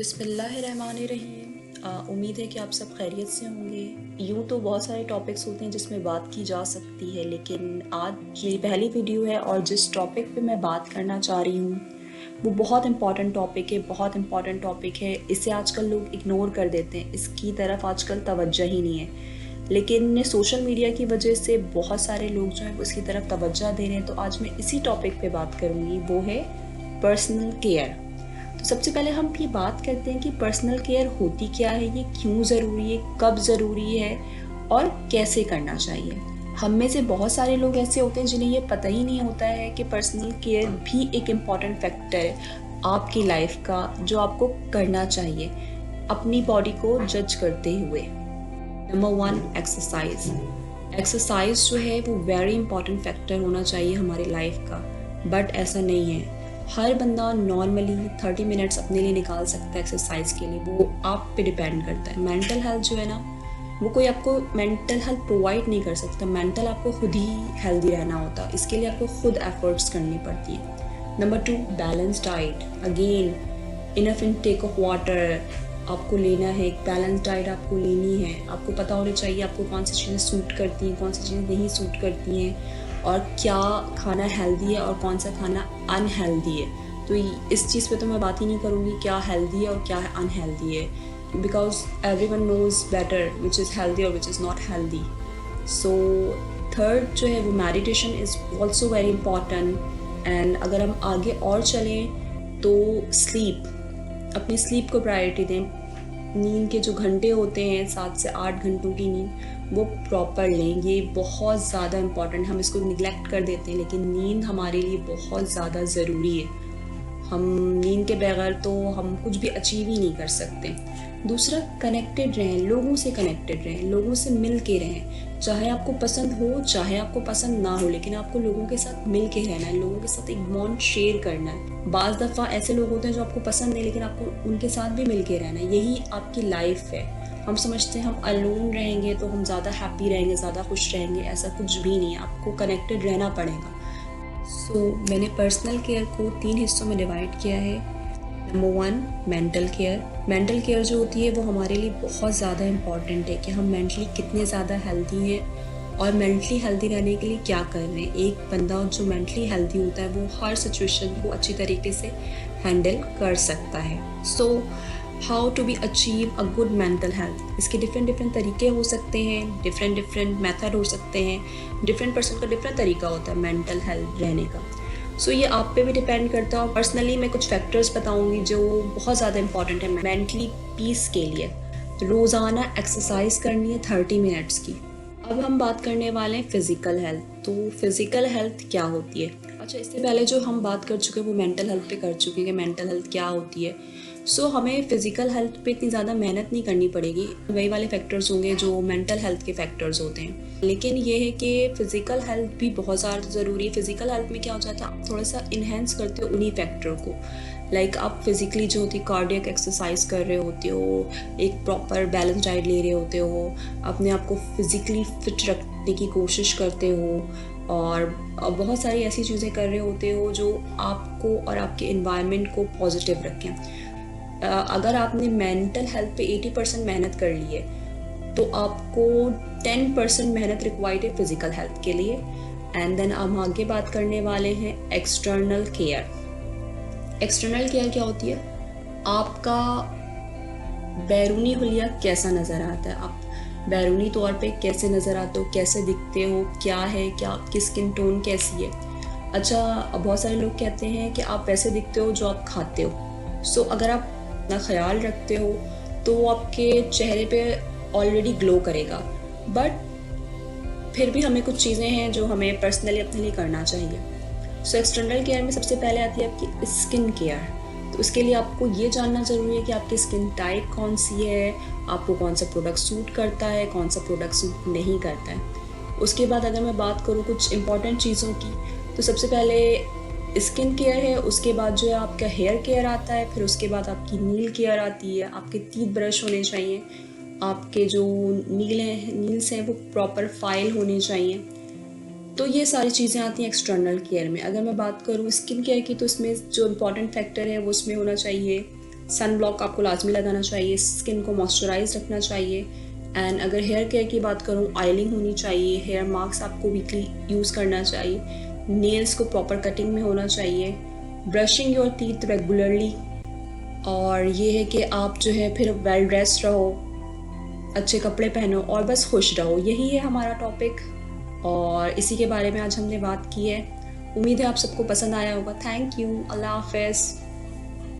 बिस्मिल्लाहिर्रहमानिर्रहीम। उम्मीद है कि आप सब खैरियत से होंगे। यूँ तो बहुत सारे टॉपिक्स होते हैं जिसमें बात की जा सकती है, लेकिन आज मेरी पहली वीडियो है और जिस टॉपिक पे मैं बात करना चाह रही हूँ वो बहुत इम्पॉर्टेंट टॉपिक है। इसे आजकल लोग इग्नोर कर देते हैं, इसकी तरफ आजकल तवज्जो ही नहीं है। लेकिन सोशल मीडिया की वजह से बहुत सारे लोग जो हैं उसकी तरफ तवज्जो दे रहे हैं, तो आज मैं इसी टॉपिक पे बात करूँगी, वो है पर्सनल केयर। तो सबसे पहले हम ये बात करते हैं कि पर्सनल केयर होती क्या है, ये क्यों ज़रूरी है, कब ज़रूरी है और कैसे करना चाहिए। हम में से बहुत सारे लोग ऐसे होते हैं जिन्हें ये पता ही नहीं होता है कि पर्सनल केयर भी एक इम्पॉर्टेंट फैक्टर है आपकी लाइफ का, जो आपको करना चाहिए अपनी बॉडी को जज करते हुए। नंबर 1, एक्सरसाइज जो है वो वेरी इंपॉर्टेंट फैक्टर होना चाहिए हमारी लाइफ का, बट ऐसा नहीं है। हर बंदा नॉर्मली 30 मिनट्स अपने लिए निकाल सकता है एक्सरसाइज के लिए, वो आप पे डिपेंड करता है। मेंटल हेल्थ जो है ना, वो कोई आपको मेंटल हेल्थ प्रोवाइड नहीं कर सकता। मेंटल आपको खुद ही हेल्दी रहना होता है, इसके लिए आपको खुद एफर्ट्स करनी पड़ती है। Number 2, balance diet. Again, enough intake of water आपको लेना है, एक बैलेंस डाइट आपको लेनी है। आपको पता होना चाहिए आपको कौन सी चीज़ें सूट करती हैं, कौन सी चीज़ें नहीं सूट करती हैं, और क्या खाना हेल्दी है और कौन सा खाना अनहेल्दी है। तो इस चीज़ पे तो मैं बात ही नहीं करूँगी क्या हेल्दी है और क्या अनहेल्दी है, because everyone knows better which is healthy और which is not healthy. So third जो है वो meditation is also very important. And अगर हम आगे और चलें तो स्लीप, अपनी स्लीप को प्रायोरिटी दें। नींद के जो घंटे होते हैं 7 से 8 घंटों की नींद, वो प्रॉपर लें। ये बहुत ज़्यादा इम्पॉर्टेंट, हम इसको निगलेक्ट कर देते हैं, लेकिन नींद हमारे लिए बहुत ज़्यादा ज़रूरी है। हम नींद के बगैर तो हम कुछ भी अचीव ही नहीं कर सकते। दूसरा, कनेक्टेड रहें, लोगों से कनेक्टेड रहें, लोगों से मिल के रहें। चाहे आपको पसंद हो चाहे आपको पसंद ना हो, लेकिन आपको लोगों के साथ मिल के रहना है, लोगों के साथ एक बॉन्ड शेयर करना है। बाज़ दफ़ा ऐसे लोग होते हैं जो आपको पसंद नहीं, लेकिन आपको उनके साथ भी मिल के रहना है। यही आपकी लाइफ है। हम समझते हैं हम अलोन रहेंगे तो हम ज़्यादा हैप्पी रहेंगे, ज़्यादा खुश रहेंगे, ऐसा कुछ भी नहीं है। आपको कनेक्टेड रहना पड़ेगा। मैंने पर्सनल केयर को 3 हिस्सों में डिवाइड किया है। Number 1, mental care. Mental care जो होती है वो हमारे लिए बहुत ज़्यादा इम्पॉर्टेंट है कि हम मेंटली कितने ज़्यादा हेल्दी हैं और मेंटली हेल्दी रहने के लिए क्या कर रहे हैं। एक बंदा जो मेंटली हेल्दी होता है वो हर सिचुएशन को अच्छी तरीके से हैंडल कर सकता है। How to be achieve a good mental health, इसके डिफरेंट तरीके हो सकते हैं, डिफरेंट मेथड हो सकते हैं। डिफरेंट पर्सन का डिफरेंट तरीका होता है मेंटल हेल्थ रहने का। ये आप पे भी डिपेंड करता है। पर्सनली मैं कुछ फैक्टर्स बताऊंगी जो बहुत ज़्यादा इंपॉर्टेंट है मेंटली पीस के लिए। रोज़ाना एक्सरसाइज करनी है 30 मिनट्स की। अब हम बात करने वाले हैं फ़िज़िकल हेल्थ। तो फ़िज़िकल हेल्थ क्या होती है? अच्छा, इससे पहले जो हम बात कर चुके हैं वो मेंटल हेल्थ पे कर चुके हैं कि मेंटल हेल्थ क्या होती है। हमें फ़िज़िकल हेल्थ पे इतनी ज़्यादा मेहनत नहीं करनी पड़ेगी, वही वाले फैक्टर्स होंगे जो मेंटल हेल्थ के फैक्टर्स होते हैं। लेकिन ये है कि फ़िज़िकल हेल्थ भी बहुत ज़्यादा ज़रूरी है। फ़िज़िकल हेल्थ में क्या हो जाता है, आप थोड़ा सा इन्हेंस करते हो उन्हीं फैक्टर को। लाइक आप फिज़िकली जो होती कार्डियक एक्सरसाइज कर रहे होते हो, एक प्रॉपर बैलेंस डाइट ले रहे होते हो, अपने आप को फिज़िकली फिट रखने की कोशिश करते हो, और बहुत सारी ऐसी चीज़ें कर रहे होते हो जो आपको और आपके इन्वायरमेंट को पॉजिटिव रखें। अगर आपने मेंटल हेल्थ पे 80% मेहनत कर ली है तो आपको 10% मेहनत रिक्वायर्ड है फिज़िकल हेल्थ के लिए। एंड देन हम आगे बात करने वाले हैं एक्सटर्नल केयर। एक्सटर्नल केयर क्या होती है? आपका बैरूनी हुलिया कैसा नज़र आता है, आप बैरूनी तौर पे कैसे नज़र आते हो, कैसे दिखते हो, क्या है, क्या आपकी स्किन टोन कैसी है। अच्छा, बहुत सारे लोग कहते हैं कि आप वैसे दिखते हो जो आप खाते हो। अगर आप अपना ख्याल रखते हो तो वो आपके चेहरे पे ऑलरेडी ग्लो करेगा, बट फिर भी हमें कुछ चीज़ें हैं जो हमें पर्सनली अपने लिए करना चाहिए। एक्सटर्नल केयर में सबसे पहले आती है आपकी स्किन केयर। तो उसके लिए आपको ये जानना ज़रूरी है कि आपकी स्किन टाइप कौन सी है, आपको कौन सा प्रोडक्ट सूट करता है, कौन सा प्रोडक्ट सूट नहीं करता है। उसके बाद अगर मैं बात करूँ कुछ इंपॉर्टेंट चीज़ों की, तो सबसे पहले स्किन केयर है, उसके बाद जो है आपका हेयर केयर आता है, फिर उसके बाद आपकी नील केयर आती है। आपके टीथ ब्रश होने चाहिए, आपके जो नील्स हैं वो प्रॉपर फाइल होने चाहिए। तो ये सारी चीज़ें आती हैं एक्सटर्नल केयर में। अगर मैं बात करूँ स्किन केयर की, तो इसमें जो इम्पॉर्टेंट फैक्टर है वो उसमें होना चाहिए सन ब्लॉक आपको लाजमी लगाना चाहिए, स्किन को मॉइस्चराइज रखना चाहिए। एंड अगर हेयर केयर की बात करूँ, ऑयलिंग होनी चाहिए, हेयर मास्क आपको वीकली यूज़ करना चाहिए, नेल्स को प्रॉपर कटिंग में होना चाहिए, ब्रशिंग योर टीथ रेगुलरली, और ये है कि आप जो है फिर वेल ड्रेस्ड रहो, अच्छे कपड़े पहनो और बस खुश रहो। यही है हमारा टॉपिक और इसी के बारे में आज हमने बात की है। उम्मीद है आप सबको पसंद आया होगा। Thank you. अल्लाह हाफ़िज़।